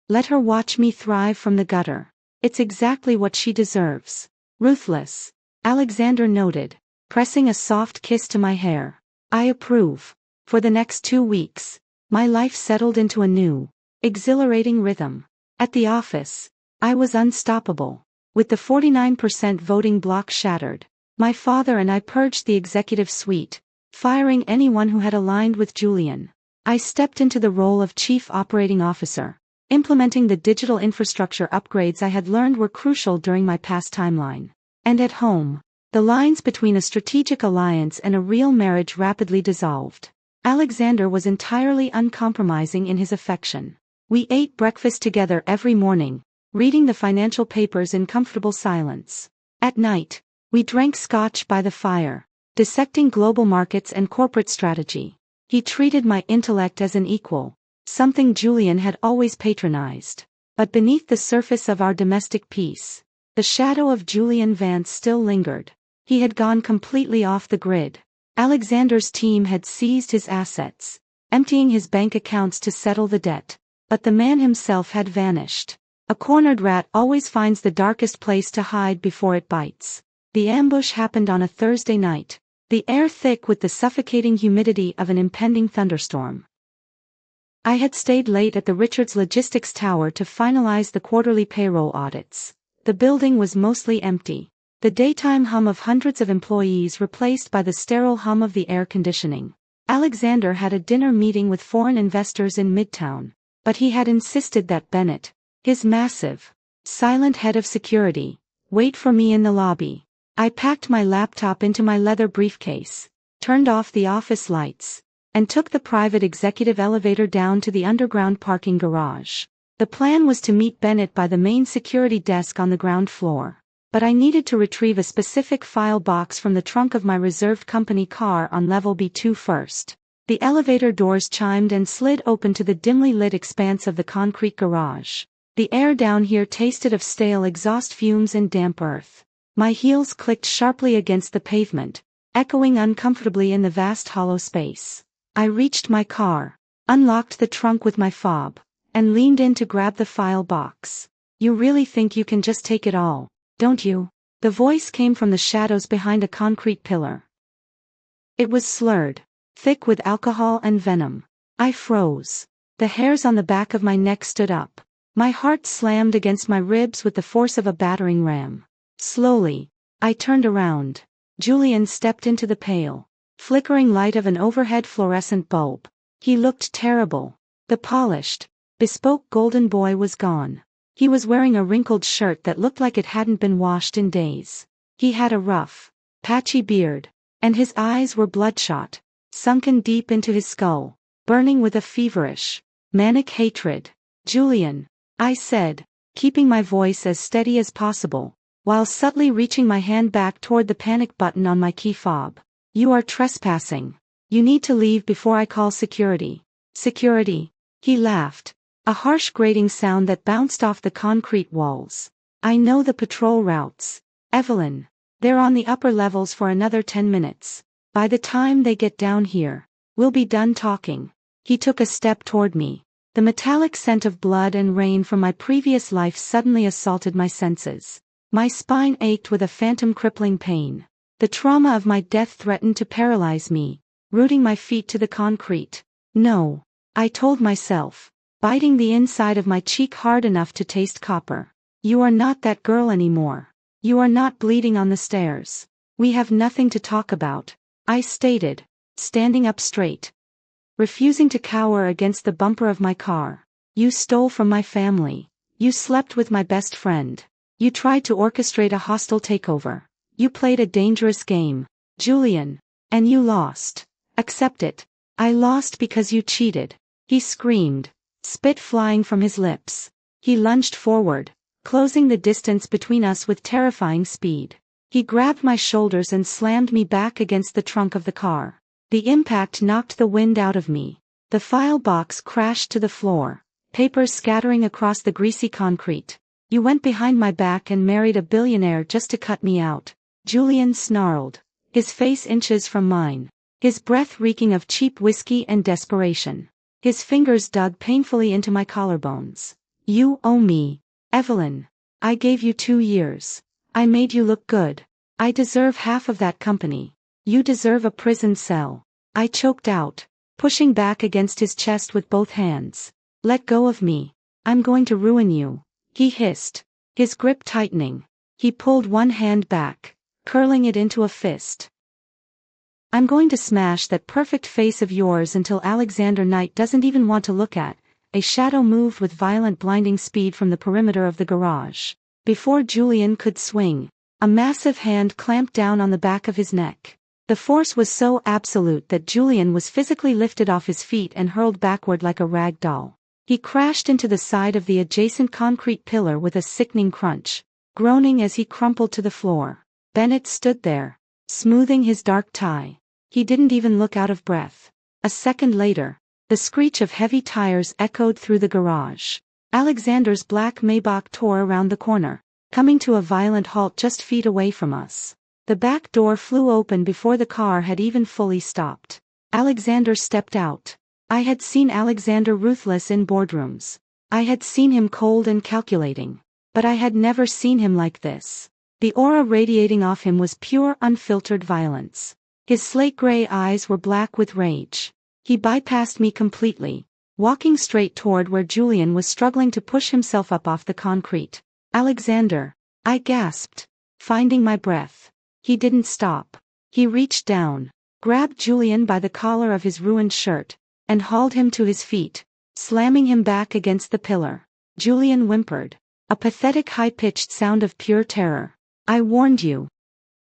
Let her watch me thrive from the gutter. It's exactly what she deserves. Ruthless. Alexander noted, pressing a soft kiss to my hair. I approve. For the next 2 weeks, my life settled into a new, exhilarating rhythm. At the office, I was unstoppable. With the 49% voting bloc shattered, my father and I purged the executive suite, firing anyone who had aligned with Julian. I stepped into the role of Chief Operating Officer, implementing the digital infrastructure upgrades I had learned were crucial during my past timeline. And at home, the lines between a strategic alliance and a real marriage rapidly dissolved. Alexander was entirely uncompromising in his affection. We ate breakfast together every morning, reading the financial papers in comfortable silence. At night, we drank scotch by the fire, dissecting global markets and corporate strategy. He treated my intellect as an equal, something Julian had always patronized. But beneath the surface of our domestic peace, the shadow of Julian Vance still lingered. He had gone completely off the grid. Alexander's team had seized his assets, emptying his bank accounts to settle the debt. But the man himself had vanished. A cornered rat always finds the darkest place to hide before it bites. The ambush happened on a Thursday night, the air thick with the suffocating humidity of an impending thunderstorm. I had stayed late at the Richards Logistics Tower to finalize the quarterly payroll audits. The building was mostly empty. The daytime hum of hundreds of employees replaced by the sterile hum of the air conditioning. Alexander had a dinner meeting with foreign investors in Midtown, but he had insisted that Bennett, his massive, silent head of security, wait for me in the lobby. I packed my laptop into my leather briefcase, turned off the office lights, and took the private executive elevator down to the underground parking garage. The plan was to meet Bennett by the main security desk on the ground floor, but I needed to retrieve a specific file box from the trunk of my reserved company car on level B2 first. The elevator doors chimed and slid open to the dimly lit expanse of the concrete garage. The air down here tasted of stale exhaust fumes and damp earth. My heels clicked sharply against the pavement, echoing uncomfortably in the vast hollow space. I reached my car, unlocked the trunk with my fob, and leaned in to grab the file box. "You really think you can just take it all, don't you?" The voice came from the shadows behind a concrete pillar. It was slurred, thick with alcohol and venom. I froze. The hairs on the back of my neck stood up. My heart slammed against my ribs with the force of a battering ram. Slowly, I turned around. Julian stepped into the pale, flickering light of an overhead fluorescent bulb. He looked terrible. The polished, bespoke golden boy was gone. He was wearing a wrinkled shirt that looked like it hadn't been washed in days. He had a rough, patchy beard, and his eyes were bloodshot, sunken deep into his skull, burning with a feverish, manic hatred. "Julian," I said, keeping my voice as steady as possible, while subtly reaching my hand back toward the panic button on my key fob. "You are trespassing. You need to leave before I call security." "Security?" He laughed, a harsh grating sound that bounced off the concrete walls. "I know the patrol routes, Evelyn. They're on the upper levels for another 10 minutes. By the time they get down here, we'll be done talking." He took a step toward me. The metallic scent of blood and rain from my previous life suddenly assaulted my senses. My spine ached with a phantom crippling pain. The trauma of my death threatened to paralyze me, rooting my feet to the concrete. "No," I told myself, biting the inside of my cheek hard enough to taste copper. "You are not that girl anymore. You are not bleeding on the stairs. We have nothing to talk about," I stated, standing up straight, refusing to cower against the bumper of my car. "You stole from my family. You slept with my best friend. You tried to orchestrate a hostile takeover. You played a dangerous game, Julian. And you lost. Accept it. I lost because you cheated." He screamed, spit flying from his lips. He lunged forward, closing the distance between us with terrifying speed. He grabbed my shoulders and slammed me back against the trunk of the car. The impact knocked the wind out of me. The file box crashed to the floor, papers scattering across the greasy concrete. "You went behind my back and married a billionaire just to cut me out," Julian snarled, his face inches from mine, his breath reeking of cheap whiskey and desperation. His fingers dug painfully into my collarbones. "You owe me, Evelyn. I gave you 2 years. I made you look good. I deserve half of that company. You deserve a prison cell." I choked out, pushing back against his chest with both hands. "Let go of me. I'm going to ruin you," he hissed, his grip tightening. He pulled one hand back, curling it into a fist. "I'm going to smash that perfect face of yours until Alexander Knight doesn't even want to look at." A shadow moved with violent blinding speed from the perimeter of the garage. Before Julian could swing, a massive hand clamped down on the back of his neck. The force was so absolute that Julian was physically lifted off his feet and hurled backward like a rag doll. He crashed into the side of the adjacent concrete pillar with a sickening crunch, groaning as he crumpled to the floor. Bennett stood there, smoothing his dark tie. He didn't even look out of breath. A second later, the screech of heavy tires echoed through the garage. Alexander's black Maybach tore around the corner, coming to a violent halt just feet away from us. The back door flew open before the car had even fully stopped. Alexander stepped out. I had seen Alexander ruthless in boardrooms. I had seen him cold and calculating. But I had never seen him like this. The aura radiating off him was pure unfiltered violence. His slate-gray eyes were black with rage. He bypassed me completely, walking straight toward where Julian was struggling to push himself up off the concrete. "Alexander," I gasped, finding my breath. He didn't stop. He reached down, grabbed Julian by the collar of his ruined shirt, and hauled him to his feet, slamming him back against the pillar. Julian whimpered, a pathetic high-pitched sound of pure terror. "I warned you."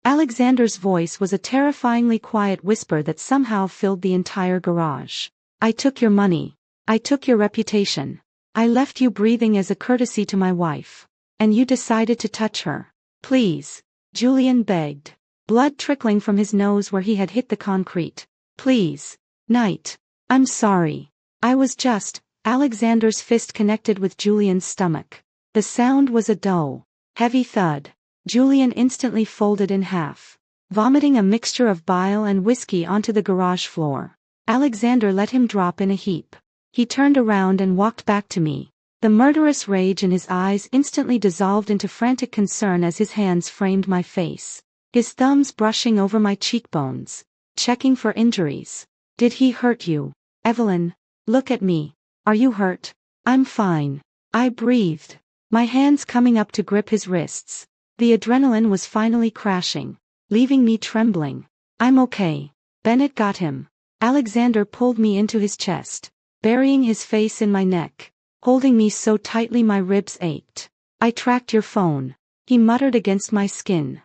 Alexander's voice was a terrifyingly quiet whisper that somehow filled the entire garage. I took your money. I took your reputation. I left you breathing as a courtesy to my wife. And you decided to touch her. Please. Julian begged. Blood trickling from his nose where he had hit the concrete. Please. Knight. I'm sorry. I was just. Alexander's fist connected with Julian's stomach. The sound was a dull, heavy thud. Julian instantly folded in half, vomiting a mixture of bile and whiskey onto the garage floor. Alexander let him drop in a heap. He turned around and walked back to me. The murderous rage in his eyes instantly dissolved into frantic concern as his hands framed my face, his thumbs brushing over my cheekbones, checking for injuries. Did he hurt you? Evelyn, look at me. Are you hurt? I'm fine. I breathed, my hands coming up to grip his wrists. The adrenaline was finally crashing, leaving me trembling. I'm okay. Bennett got him. Alexander pulled me into his chest, burying his face in my neck, holding me so tightly my ribs ached. I tracked your phone, he muttered against my skin.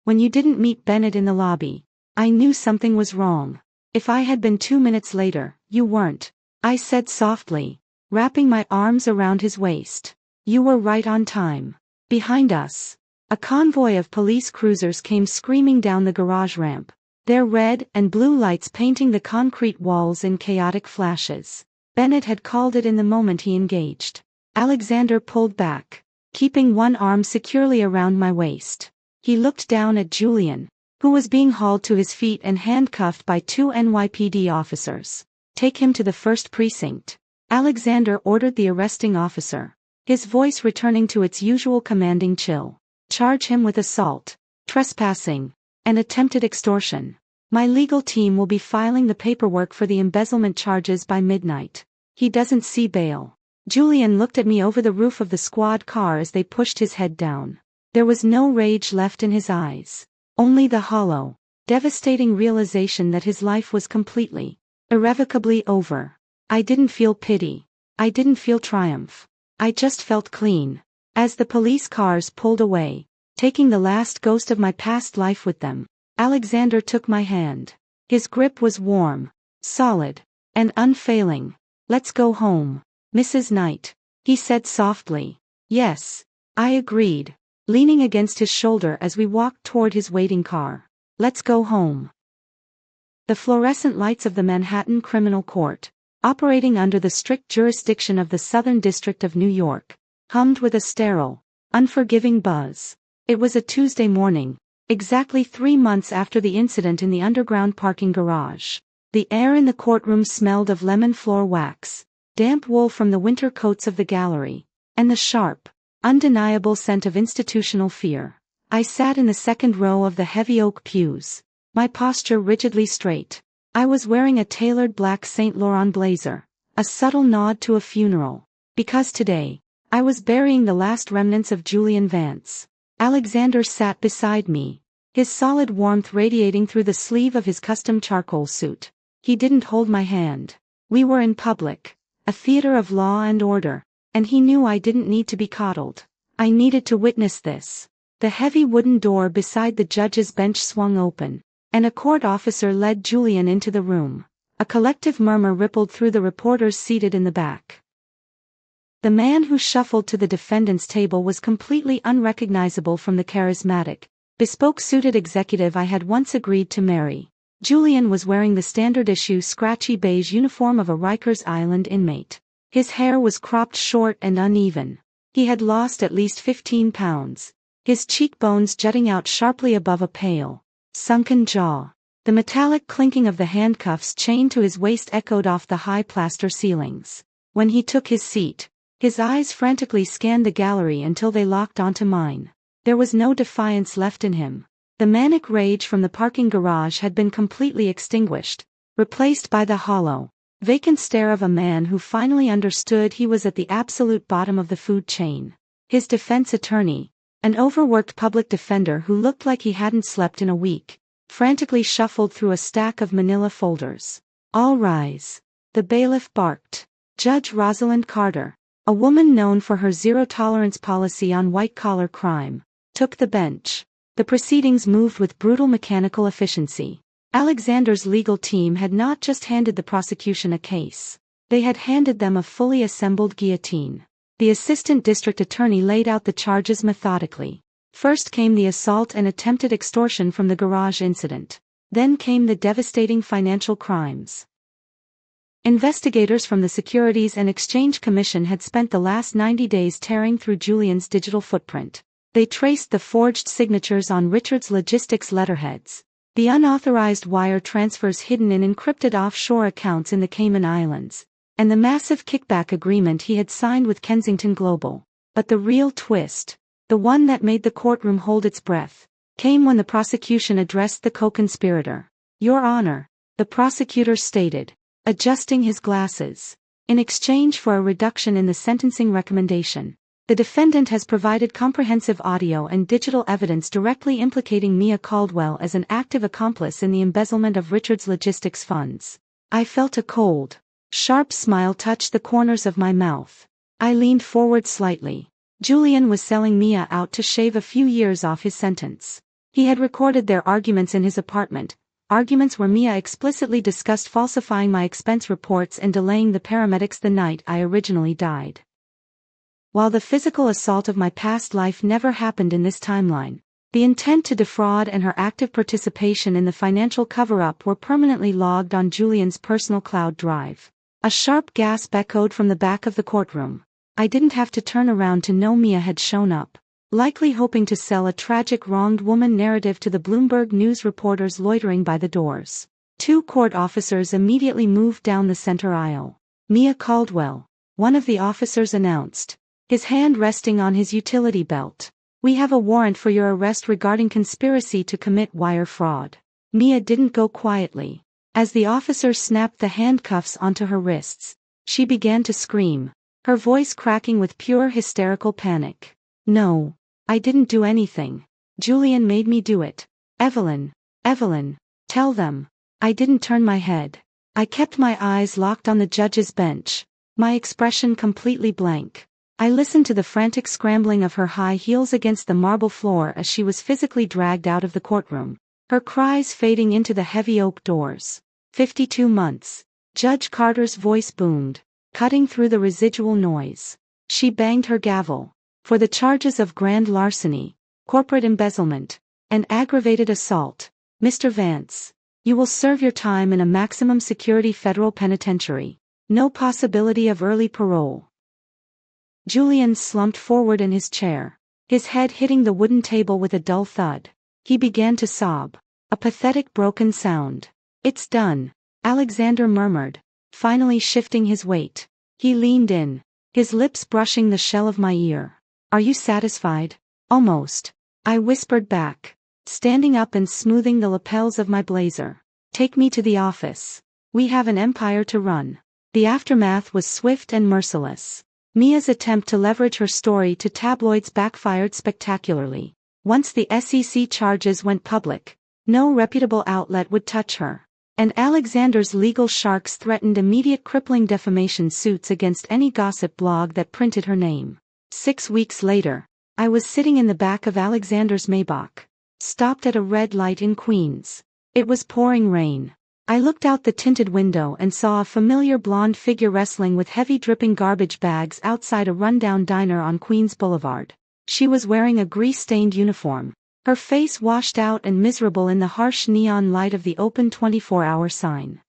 When you didn't meet Bennett in the lobby, I knew something was wrong. If I had been 2 minutes later, you weren't, I said softly, wrapping my arms around his waist. You were right on time. Behind us, a convoy of police cruisers came screaming down the garage ramp, their red and blue lights painting the concrete walls in chaotic flashes. Bennett had called it in the moment he engaged. Alexander pulled back, keeping one arm securely around my waist. He looked down at Julian, who was being hauled to his feet and handcuffed by 2 NYPD officers. Take him to the first precinct. Alexander ordered the arresting officer, his voice returning to its usual commanding chill. Charge him with assault, trespassing, and attempted extortion. My legal team will be filing the paperwork for the embezzlement charges by midnight. He doesn't see bail. Julian looked at me over the roof of the squad car as they pushed his head down. There was no rage left in his eyes, only the hollow, devastating realization that his life was completely, irrevocably over. I didn't feel pity. I didn't feel triumph. I just felt clean. As the police cars pulled away, taking the last ghost of my past life with them, Alexander took my hand. His grip was warm, solid, and unfailing. Let's go home, Mrs. Knight, he said softly. Yes, I agreed, leaning against his shoulder as we walked toward his waiting car. Let's go home. The fluorescent lights of the Manhattan Criminal Court, operating under the strict jurisdiction of the Southern District of New York, hummed with a sterile, unforgiving buzz. It was a Tuesday morning, exactly 3 months after the incident in the underground parking garage. The air in the courtroom smelled of lemon floor wax, damp wool from the winter coats of the gallery, and the sharp, undeniable scent of institutional fear. I sat in the second row of the heavy oak pews, my posture rigidly straight. I was wearing a tailored black Saint Laurent blazer, a subtle nod to a funeral, because today, I was burying the last remnants of Julian Vance. Alexander sat beside me, his solid warmth radiating through the sleeve of his custom charcoal suit. He didn't hold my hand. We were in public, a theater of law and order, and he knew I didn't need to be coddled. I needed to witness this. The heavy wooden door beside the judge's bench swung open, and a court officer led Julian into the room. A collective murmur rippled through the reporters seated in the back. The man who shuffled to the defendant's table was completely unrecognizable from the charismatic, bespoke-suited executive I had once agreed to marry. Julian was wearing the standard-issue scratchy beige uniform of a Rikers Island inmate. His hair was cropped short and uneven. He had lost at least 15 pounds, his cheekbones jutting out sharply above a pale, sunken jaw. The metallic clinking of the handcuffs chained to his waist echoed off the high plaster ceilings. When he took his seat, his eyes frantically scanned the gallery until they locked onto mine. There was no defiance left in him. The manic rage from the parking garage had been completely extinguished, replaced by the hollow, vacant stare of a man who finally understood he was at the absolute bottom of the food chain. His defense attorney, an overworked public defender who looked like he hadn't slept in a week, frantically shuffled through a stack of manila folders. All rise. The bailiff barked. Judge Rosalind Carter, a woman known for her zero-tolerance policy on white-collar crime, took the bench. The proceedings moved with brutal mechanical efficiency. Alexander's legal team had not just handed the prosecution a case. They had handed them a fully assembled guillotine. The assistant district attorney laid out the charges methodically. First came the assault and attempted extortion from the garage incident. Then came the devastating financial crimes. Investigators from the Securities and Exchange Commission had spent the last 90 days tearing through Julian's digital footprint. They traced the forged signatures on Richard's logistics letterheads, the unauthorized wire transfers hidden in encrypted offshore accounts in the Cayman Islands, and the massive kickback agreement he had signed with Kensington Global. But the real twist, the one that made the courtroom hold its breath, came when the prosecution addressed the co-conspirator. "Your Honor," the prosecutor stated, adjusting his glasses. "In exchange for a reduction in the sentencing recommendation, the defendant has provided comprehensive audio and digital evidence directly implicating Mia Caldwell as an active accomplice in the embezzlement of Richard's logistics funds." I felt a cold, sharp smile touch the corners of my mouth. I leaned forward slightly. Julian was selling Mia out to shave a few years off his sentence. He had recorded their arguments in his apartment, arguments where Mia explicitly discussed falsifying my expense reports and delaying the paramedics the night I originally died. While the physical assault of my past life never happened in this timeline, the intent to defraud and her active participation in the financial cover-up were permanently logged on Julian's personal cloud drive. A sharp gasp echoed from the back of the courtroom. I didn't have to turn around to know Mia had shown up, likely hoping to sell a tragic wronged woman narrative to the Bloomberg News reporters loitering by the doors. Two court officers immediately moved down the center aisle. "Mia Caldwell," one of the officers announced, his hand resting on his utility belt. "We have a warrant for your arrest regarding conspiracy to commit wire fraud." Mia didn't go quietly. As the officer snapped the handcuffs onto her wrists, she began to scream, her voice cracking with pure hysterical panic. "No, I didn't do anything. Julian made me do it. Evelyn, tell them." I didn't turn my head. I kept my eyes locked on the judge's bench, my expression completely blank. I listened to the frantic scrambling of her high heels against the marble floor as she was physically dragged out of the courtroom, her cries fading into the heavy oak doors. 52 months. Judge Carter's voice boomed, cutting through the residual noise. She banged her gavel. "For the charges of grand larceny, corporate embezzlement, and aggravated assault, Mr. Vance, you will serve your time in a maximum security federal penitentiary. No possibility of early parole." Julian slumped forward in his chair, his head hitting the wooden table with a dull thud. He began to sob, a pathetic broken sound. "It's done," Alexander murmured, finally shifting his weight. He leaned in, his lips brushing the shell of my ear. "Are you satisfied?" "Almost," I whispered back, standing up and smoothing the lapels of my blazer. "Take me to the office. We have an empire to run." The aftermath was swift and merciless. Mia's attempt to leverage her story to tabloids backfired spectacularly. Once the SEC charges went public, no reputable outlet would touch her. And Alexander's legal sharks threatened immediate crippling defamation suits against any gossip blog that printed her name. 6 weeks later, I was sitting in the back of Alexander's Maybach, stopped at a red light in Queens. It was pouring rain. I looked out the tinted window and saw a familiar blonde figure wrestling with heavy dripping garbage bags outside a rundown diner on Queens Boulevard. She was wearing a grease-stained uniform, her face washed out and miserable in the harsh neon light of the open 24-hour sign.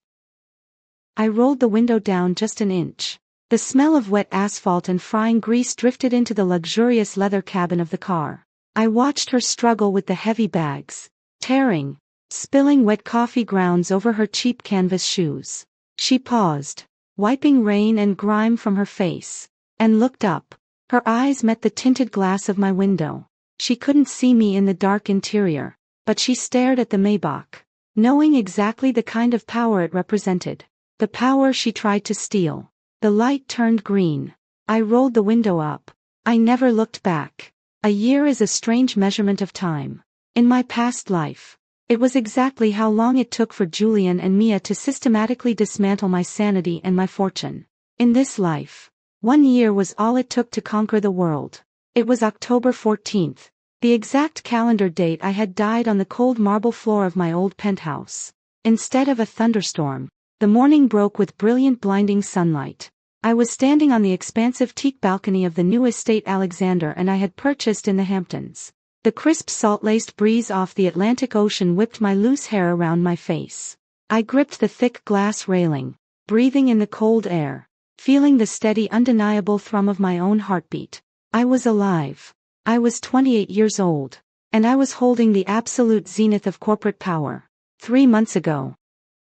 I rolled the window down just an inch. The smell of wet asphalt and frying grease drifted into the luxurious leather cabin of the car. I watched her struggle with the heavy bags, tearing, spilling wet coffee grounds over her cheap canvas shoes. She paused, wiping rain and grime from her face, and looked up. Her eyes met the tinted glass of my window. She couldn't see me in the dark interior, but she stared at the Maybach, knowing exactly the kind of power it represented. The power she tried to steal. The light turned green. I rolled the window up. I never looked back. A year is a strange measurement of time. In my past life, it was exactly how long it took for Julian and Mia to systematically dismantle my sanity and my fortune. In this life, 1 year was all it took to conquer the world. It was October 14th, The exact calendar date I had died on the cold marble floor of my old penthouse. Instead of a thunderstorm, the morning broke with brilliant blinding sunlight. I was standing on the expansive teak balcony of the new estate Alexander and I had purchased in the Hamptons. The crisp salt-laced breeze off the Atlantic Ocean whipped my loose hair around my face. I gripped the thick glass railing, breathing in the cold air, feeling the steady undeniable thrum of my own heartbeat. I was alive. I was 28 years old. And I was holding the absolute zenith of corporate power. 3 months ago,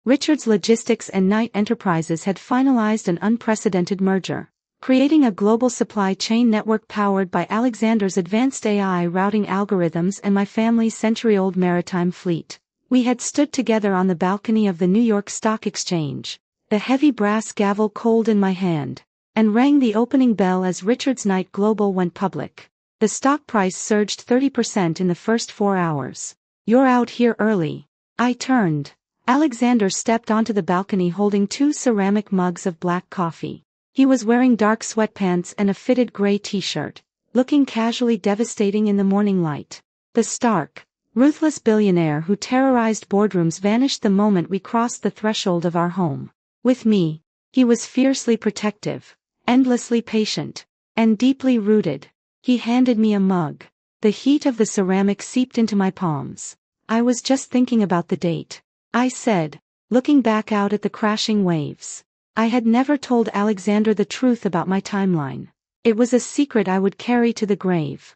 Richards Logistics and Knight Enterprises had finalized an unprecedented merger, creating a global supply chain network powered by Alexander's advanced AI routing algorithms and my family's century-old maritime fleet. We had stood together on the balcony of the New York Stock Exchange, the heavy brass gavel cold in my hand, and rang the opening bell as Richards Knight Global went public. The stock price surged 30% in the first 4 hours. "You're out here early." I turned. Alexander stepped onto the balcony holding 2 ceramic mugs of black coffee. He was wearing dark sweatpants and a fitted gray t-shirt, looking casually devastating in the morning light. The stark, ruthless billionaire who terrorized boardrooms vanished the moment we crossed the threshold of our home. With me, he was fiercely protective, endlessly patient, and deeply rooted. He handed me a mug. The heat of the ceramic seeped into my palms. "I was just thinking about the date," I said, looking back out at the crashing waves. I had never told Alexander the truth about my timeline. It was a secret I would carry to the grave.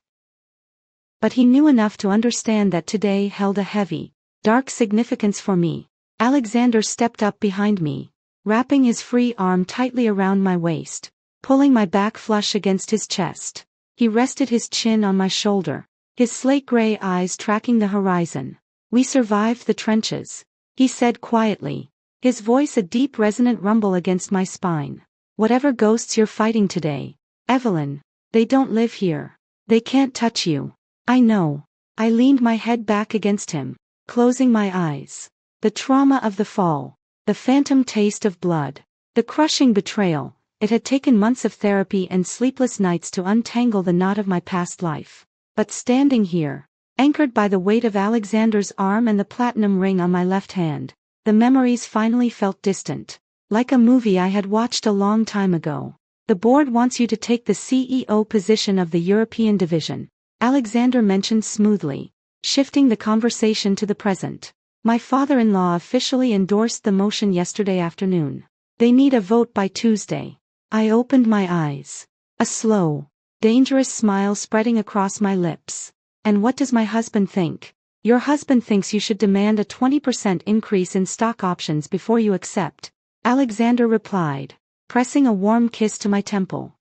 But he knew enough to understand that today held a heavy, dark significance for me. Alexander stepped up behind me, wrapping his free arm tightly around my waist, pulling my back flush against his chest. He rested his chin on my shoulder, his slate-gray eyes tracking the horizon. "We survived the trenches," he said quietly, his voice a deep resonant rumble against my spine. "Whatever ghosts you're fighting today, Evelyn, they don't live here. They can't touch you." "I know." I leaned my head back against him, closing my eyes. The trauma of the fall, the phantom taste of blood, the crushing betrayal. It had taken months of therapy and sleepless nights to untangle the knot of my past life. But standing here, anchored by the weight of Alexander's arm and the platinum ring on my left hand, the memories finally felt distant. Like a movie I had watched a long time ago. "The board wants you to take the CEO position of the European division," Alexander mentioned smoothly, shifting the conversation to the present. "My father-in-law officially endorsed the motion yesterday afternoon. They need a vote by Tuesday." I opened my eyes. A slow, dangerous smile spreading across my lips. "And what does my husband think?" "Your husband thinks you should demand a 20% increase in stock options before you accept," Alexander replied, pressing a warm kiss to my temple.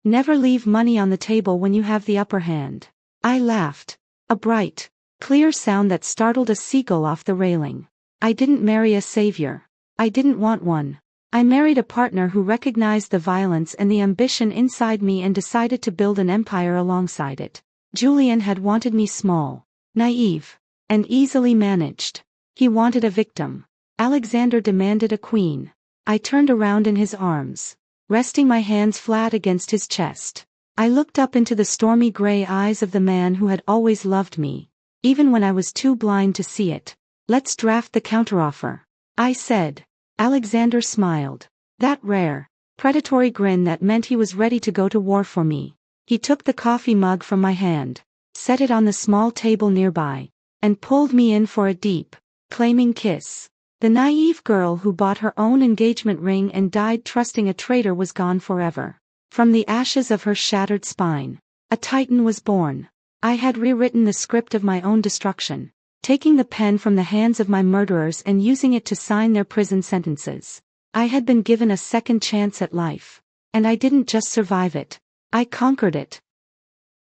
"Never leave money on the table when you have the upper hand." I laughed. A bright, clear sound that startled a seagull off the railing. "I didn't marry a savior. I didn't want one. I married a partner who recognized the violence and the ambition inside me and decided to build an empire alongside it. Julian had wanted me small, naive, and easily managed. He wanted a victim. Alexander demanded a queen." I turned around in his arms, resting my hands flat against his chest. I looked up into the stormy gray eyes of the man who had always loved me, even when I was too blind to see it. "Let's draft the counteroffer," I said. Alexander smiled. That rare, predatory grin that meant he was ready to go to war for me. He took the coffee mug from my hand, set it on the small table nearby, and pulled me in for a deep, claiming kiss. The naive girl who bought her own engagement ring and died trusting a traitor was gone forever. From the ashes of her shattered spine, a titan was born. I had rewritten the script of my own destruction, taking the pen from the hands of my murderers and using it to sign their prison sentences. I had been given a second chance at life. And I didn't just survive it. I conquered it.